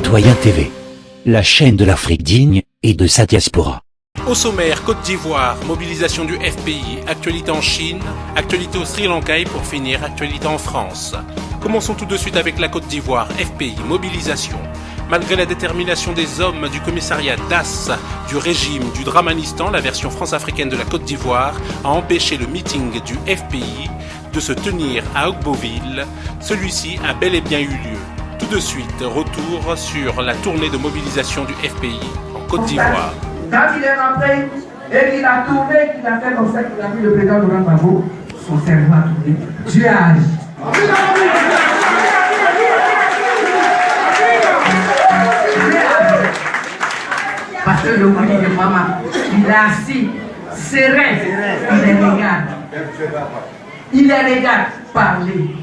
Citoyen TV, la chaîne de l'Afrique digne et de sa diaspora. Au sommaire, Côte d'Ivoire, mobilisation du FPI, actualité en Chine, actualité au Sri Lanka et pour finir, actualité en France. Commençons tout de suite avec la Côte d'Ivoire, FPI, mobilisation. Malgré la détermination des hommes du commissariat DAS, du régime du Dramanistan, la version france-africaine de la Côte d'Ivoire a empêché le meeting du FPI de se tenir à Ogboville. Celui-ci a bel et bien eu lieu. Tout de suite, retour sur la tournée de mobilisation du FPI en Côte d'Ivoire. Quand il est rentré et qu'il a tourné, qu'il a fait comme ça, qu'il a vu le président Laurent Gbagbo, son cerveau a tourné. Dieu a agi. Parce que le mari de maman, il est assis, serein, il les regarde. Il les regarde parler.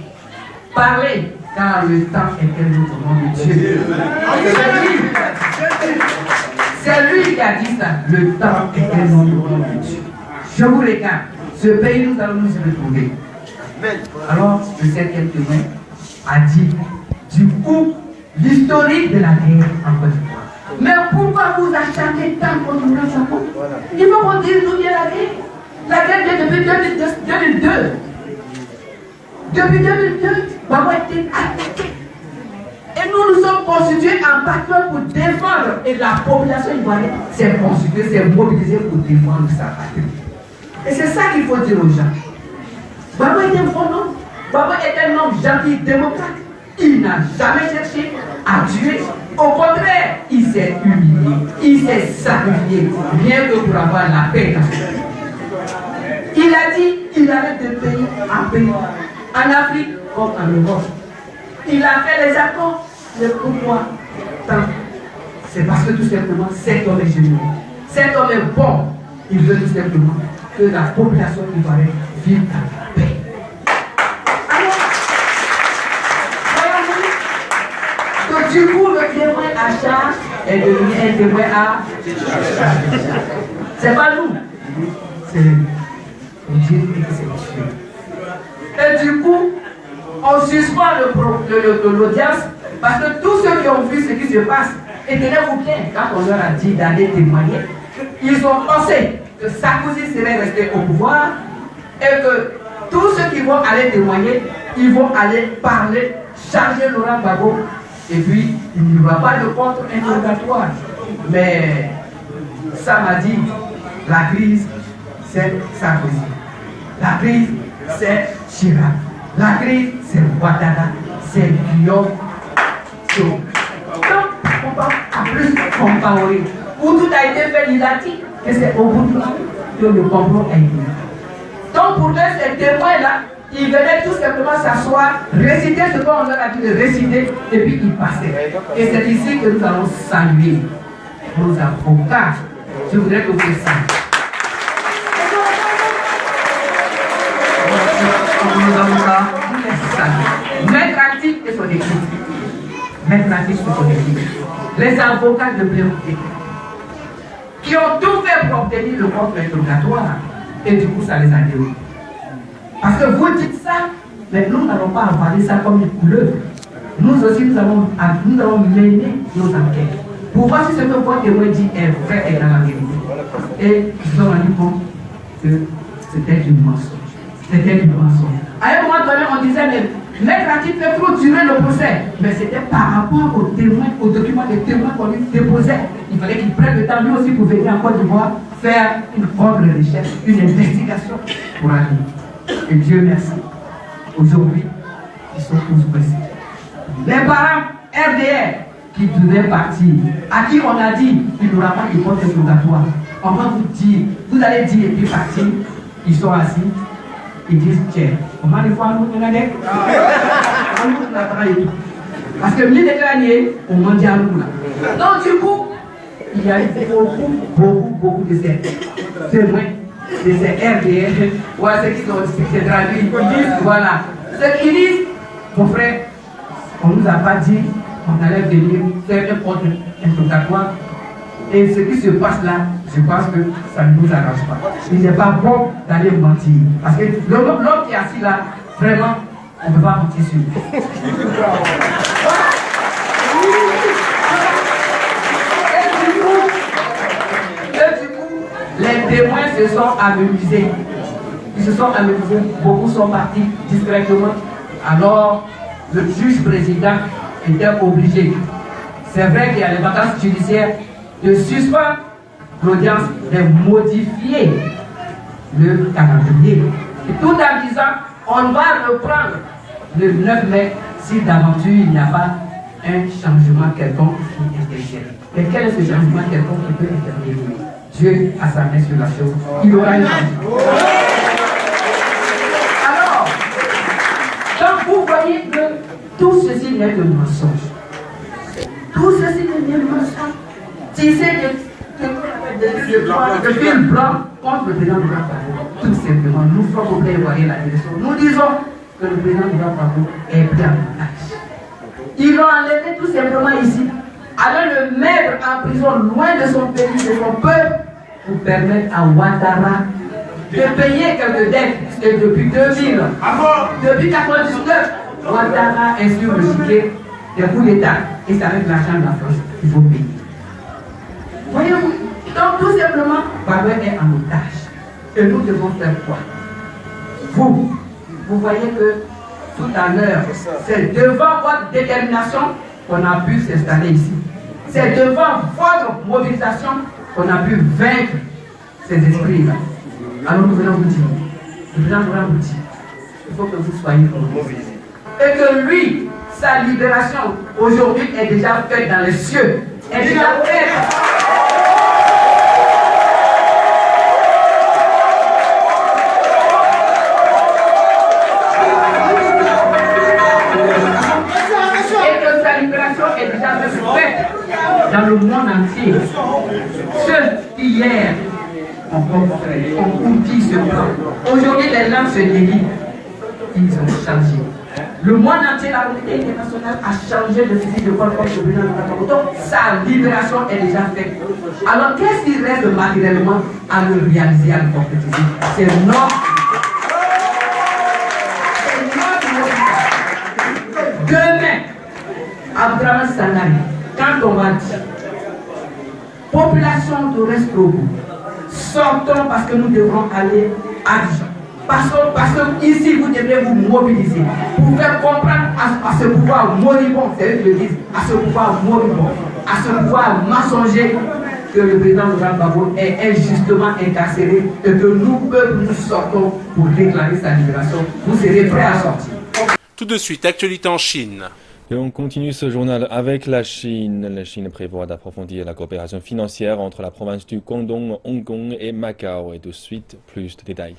Parler, car le temps est un autre nom de Dieu. C'est lui qui a dit ça. Le temps est un autre nom de Dieu. Je vous regarde. Ce pays, nous allons nous y retrouver. Alors, le 7e témoin a dit, du coup, l'historique de la guerre en Côte d'Ivoire. Mais pourquoi vous achetez tant contre le Japon? Il faut qu'on dise d'où vient la guerre. La guerre vient depuis 2002. Depuis 2002, Gbagbo a été attaqué. Et nous nous sommes constitués en patriotes pour défendre. Et la population ivoirienne s'est constituée, s'est mobilisée pour défendre sa patrie. Et c'est ça qu'il faut dire aux gens. Gbagbo est un bon homme. Gbagbo est un homme gentil, démocrate. Il n'a jamais cherché à tuer. Au contraire, il s'est humilié, il s'est sacrifié, rien que pour avoir la paix. Il a dit qu'il allait de pays en pays, en Afrique comme en Europe. Il a fait les accords. Mais pourquoi tant? C'est parce que tout simplement, cet homme est généreux. Cet homme est bon. Il veut tout simplement que la population ivoirienne vive dans la paix. Du coup, le témoin à charge est devenu un témoin à... C'est pas nous. C'est Dieu qui c'est Dieu. Et du coup, on suspend l'audience parce que tous ceux qui ont vu ce qui se passe, et tenez-vous bien, quand on leur a dit d'aller témoigner, ils ont pensé que Sarkozy serait resté au pouvoir et que tous ceux qui vont aller témoigner, ils vont aller parler, charger Laurent Gbagbo. Et puis, il n'y aura pas de contre-interrogatoire. Mais ça m'a dit, la crise, c'est Sarkozy. La crise, c'est Chirac. La crise, c'est Ouattara. C'est Guillaume. Donc, on va à plus comparer. Où tout a été fait, il a dit que c'est au bout de là que le complot a été. Donc, pour eux, ces témoins-là, ils venaient tout simplement s'asseoir, réciter ce qu'on leur a dit de réciter, et puis ils passaient. Et c'est ici que nous allons saluer nos avocats. Je voudrais que vous ça. Nos avocats, vous les saluez. Maître Atik et son équipe. Maître Atik et son équipe. Les avocats de Pléonté, qui ont tout fait pour obtenir le contre-interrogatoire, et du coup ça les a déroulés. Parce que vous dites ça, mais nous n'allons pas avaler ça comme une couleuvre. Nous aussi, nous allons mener nos enquêtes pour voir si ce que votre témoin dit est vrai et dans la vérité. Et ils ont rendu compte que c'était une mensonge. C'était une mensonge. À un moment donné, on disait, mais Maître Atik fait trop durer le procès. Mais c'était par rapport aux témoins, aux documents des témoins qu'on lui déposait. Il fallait qu'il prenne le temps lui aussi pour venir en Côte d'Ivoire faire une contre-recherche, une investigation pour aller. Et Dieu merci. Aujourd'hui, ils sont tous pressés. Les parents RDR qui devaient partir, à qui on a dit qu'il n'y aura pas de contre-interrogatoire, on va vous dire, vous allez dire et puis partir, ils sont assis, ils disent tiens, comment les fois nous on a des parce que les derniers, on m'a dit à nous là. Donc du coup, il y a eu beaucoup de ces témoins. De ces RDR, voilà ceux qui sont traduits, ils disent, voilà. Ceux qui disent, mon frère, on ne nous a pas dit qu'on allait venir faire un contre-interrogatoire. Et ce qui se passe là, je pense que ça ne nous arrange pas. Il n'est pas bon d'aller mentir. Parce que l'homme qui est assis là, vraiment, on ne peut pas mentir sur lui. les témoins se sont amusés. Ils se sont amusés, beaucoup sont partis discrètement. Alors, le juge président était obligé. C'est vrai qu'il y a les vacances judiciaires de suspendre l'audience, de modifier le calendrier. Et tout en disant, on va reprendre le 9 mai si d'aventure il n'y a pas un changement quelconque qui intervient. Mais quel est ce changement quelconque qui peut intervenir? Dieu a sa main sur la chose. Il aura un changement. Alors, quand vous voyez que tout ceci n'est que mensonge, tout ceci n'est que mensonge, tisser de fil blanc contre le président de Gbagbo, tout simplement, nous sommes au plaidoyer la direction. Nous disons que le président de Gbagbo est pris en otage. Ils l'ont enlevé tout simplement ici, allant le mettre en prison loin de son pays, de son peuple, pour permettre à Ouattara de payer quelques dettes. Et depuis 2000, depuis 1999, Ouattara est sur le chiquet des coups d'État. Et c'est avec l'argent de la France qu'il faut payer. Voyez-vous, donc tout simplement, Gbagbo est en otage. Et nous devons faire quoi? Vous voyez que tout à l'heure, c'est devant votre détermination qu'on a pu s'installer ici. C'est devant votre mobilisation qu'on a pu vaincre ces esprits-là. Alors nous venons vous dire, le président vous dire, il faut que vous soyez mobilisés. Et que lui, sa libération aujourd'hui est déjà faite dans les cieux. Est déjà faite. Est déjà faite dans le monde entier. Ceux qui hier ont oublié ce plan. Aujourd'hui, les langues se délient. Ils ont changé. Le monde entier, la communauté internationale a changé de fusil de paul contre le président de Gbagbo. Sa libération est déjà faite. Alors, qu'est-ce qui reste matériellement à le réaliser, à le concrétiser? C'est notre. Demain, Abdraman Sanari, quand on va dire population de Restrobo, sortons parce que nous devrons aller à Abidjan. Parce que ici vous devrez vous mobiliser pour faire comprendre à ce pouvoir moribond, c'est eux qui le disent, à ce pouvoir moribond, à ce pouvoir mensonger que le président de Gbagbo est injustement incarcéré et que nous, peuple, nous sortons pour déclarer sa libération. Vous serez prêts à sortir. Tout de suite, actualité en Chine. Et on continue ce journal avec la Chine. La Chine prévoit d'approfondir la coopération financière entre la province du Guangdong, Hong Kong et Macao. Et de suite, plus de détails.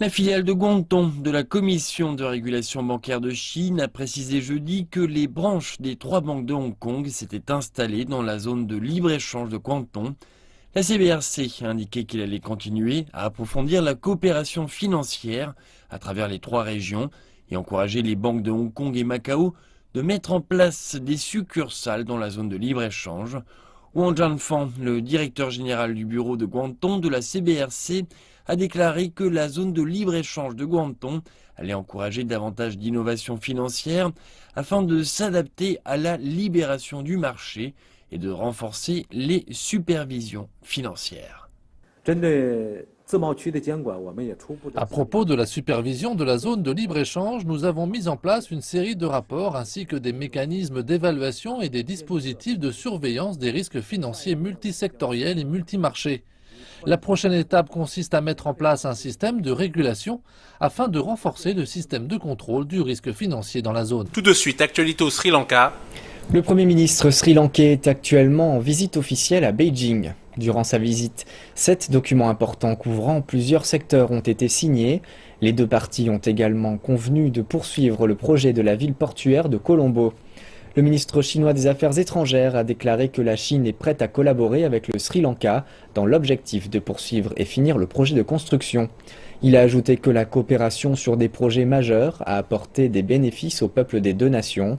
La filiale de Guangdong de la Commission de régulation bancaire de Chine a précisé jeudi que les branches des 3 banques de Hong Kong s'étaient installées dans la zone de libre-échange de Guangdong. La CBRC a indiqué qu'il allait continuer à approfondir la coopération financière à travers les 3 régions et encourager les banques de Hong Kong et Macao de mettre en place des succursales dans la zone de libre-échange. Wang Jianfang, le directeur général du bureau de Guangdong de la CBRC, a déclaré que la zone de libre-échange de Guangdong allait encourager davantage d'innovation financière afin de s'adapter à la libération du marché et de renforcer les supervisions financières. À propos de la supervision de la zone de libre-échange, nous avons mis en place une série de rapports ainsi que des mécanismes d'évaluation et des dispositifs de surveillance des risques financiers multisectoriels et multimarchés. La prochaine étape consiste à mettre en place un système de régulation afin de renforcer le système de contrôle du risque financier dans la zone. Tout de suite, actualité au Sri Lanka. Le Premier ministre sri-lankais est actuellement en visite officielle à Beijing. Durant sa visite, 7 documents importants couvrant plusieurs secteurs ont été signés. Les 2 parties ont également convenu de poursuivre le projet de la ville portuaire de Colombo. Le ministre chinois des Affaires étrangères a déclaré que la Chine est prête à collaborer avec le Sri Lanka dans l'objectif de poursuivre et finir le projet de construction. Il a ajouté que la coopération sur des projets majeurs a apporté des bénéfices au peuple des 2 nations.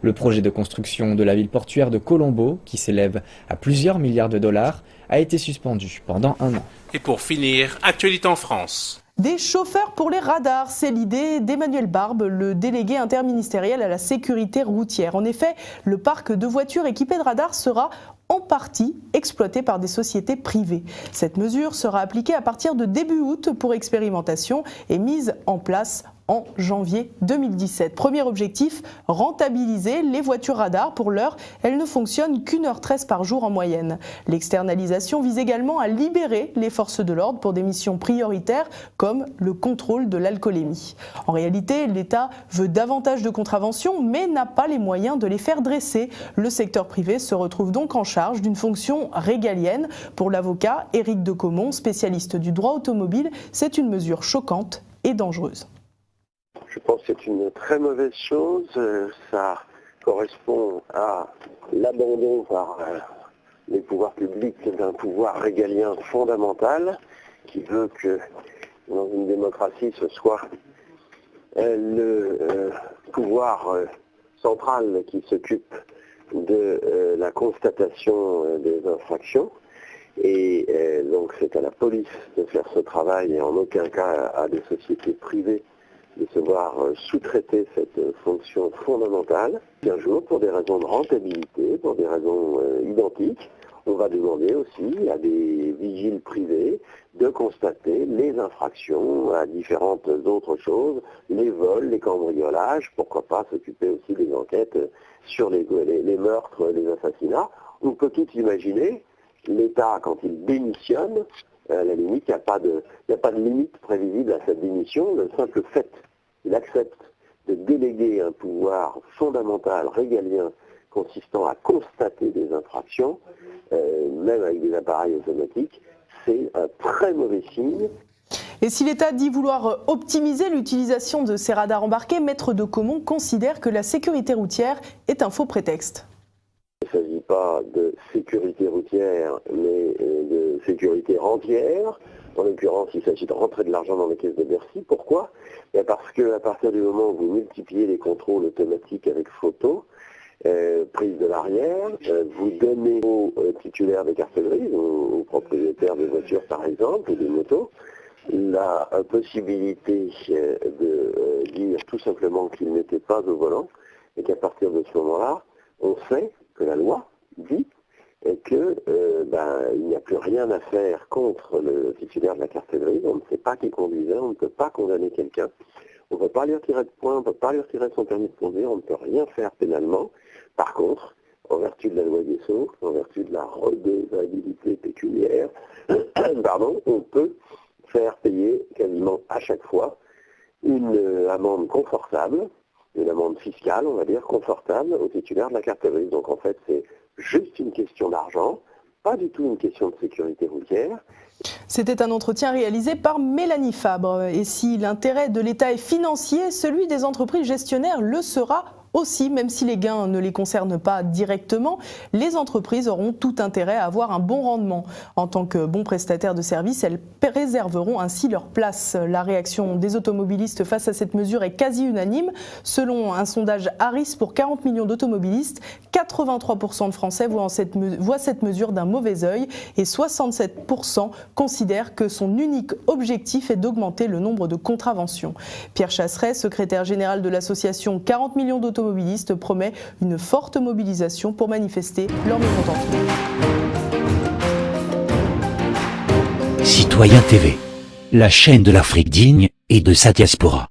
Le projet de construction de la ville portuaire de Colombo, qui s'élève à plusieurs milliards de dollars, a été suspendu pendant 1 an. Et pour finir, actualité en France. Des chauffeurs pour les radars, c'est l'idée d'Emmanuel Barbe, le délégué interministériel à la sécurité routière. En effet, le parc de voitures équipées de radars sera en partie exploitées par des sociétés privées. Cette mesure sera appliquée à partir de début août pour expérimentation et mise en place en janvier 2017. Premier objectif, rentabiliser les voitures radars. Pour l'heure, elles ne fonctionnent qu'1h13 par jour en moyenne. L'externalisation vise également à libérer les forces de l'ordre pour des missions prioritaires comme le contrôle de l'alcoolémie. En réalité, l'État veut davantage de contraventions mais n'a pas les moyens de les faire dresser. Le secteur privé se retrouve donc en charge d'une fonction régalienne. Pour l'avocat Éric de Caumont, spécialiste du droit automobile, c'est une mesure choquante et dangereuse. Je pense que c'est une très mauvaise chose. Ça correspond à l'abandon par les pouvoirs publics d'un pouvoir régalien fondamental qui veut que dans une démocratie ce soit le pouvoir central qui s'occupe de la constatation des infractions. Et donc c'est à la police de faire ce travail et en aucun cas à des sociétés privées de se voir sous-traiter cette fonction fondamentale. Un jour, pour des raisons de rentabilité, pour des raisons identiques, on va demander aussi à des vigiles privés de constater les infractions à différentes autres choses, les vols, les cambriolages, pourquoi pas s'occuper aussi des enquêtes sur les meurtres, les assassinats. On peut tout imaginer. L'État, quand il démissionne, à la limite, il n'y a pas de limite prévisible à cette démission. Le simple fait qu'il accepte de déléguer un pouvoir fondamental, régalien, consistant à constater des infractions, même avec des appareils automatiques, c'est un très mauvais signe. Et si l'État dit vouloir optimiser l'utilisation de ces radars embarqués, Maître de Caumont considère que la sécurité routière est un faux prétexte. Il ne s'agit pas de sécurité routière, mais de sécurité entière. En l'occurrence, il s'agit de rentrer de l'argent dans les caisses de Bercy. Pourquoi ? Parce qu'à partir du moment où vous multipliez les contrôles automatiques avec photo, prise de l'arrière, vous donnez aux titulaires des cartes grises, aux propriétaires de voitures par exemple, ou des motos, la possibilité de dire tout simplement qu'ils n'étaient pas au volant, et qu'à partir de ce moment-là, on sait que la loi dit qu'il n'y a plus rien à faire contre le titulaire de la carte grise, on ne sait pas qui conduisait, on ne peut pas condamner quelqu'un, on ne peut pas lui retirer de points, on ne peut pas lui retirer son permis de conduire, on ne peut rien faire pénalement. Par contre, en vertu de la loi des Sceaux, en vertu de la redevabilité pécuniaire, on peut faire payer quasiment à chaque fois une amende confortable, une amende fiscale, on va dire, confortable au titulaire de la carte grise. Donc en fait, c'est juste une question d'argent, pas du tout une question de sécurité routière. C'était un entretien réalisé par Mélanie Fabre. Et si l'intérêt de l'État est financier, celui des entreprises gestionnaires le sera aussi, même si les gains ne les concernent pas directement, les entreprises auront tout intérêt à avoir un bon rendement. En tant que bons prestataires de services, elles préserveront ainsi leur place. La réaction des automobilistes face à cette mesure est quasi unanime. Selon un sondage Harris pour 40 millions d'automobilistes, 83% de Français voient cette mesure d'un mauvais œil et 67% considèrent que son unique objectif est d'augmenter le nombre de contraventions. Pierre Chasseret, secrétaire général de l'association 40 millions d'automobilistes, promet une forte mobilisation pour manifester leur mécontentement. Citoyen TV, la chaîne de l'Afrique digne et de sa diaspora.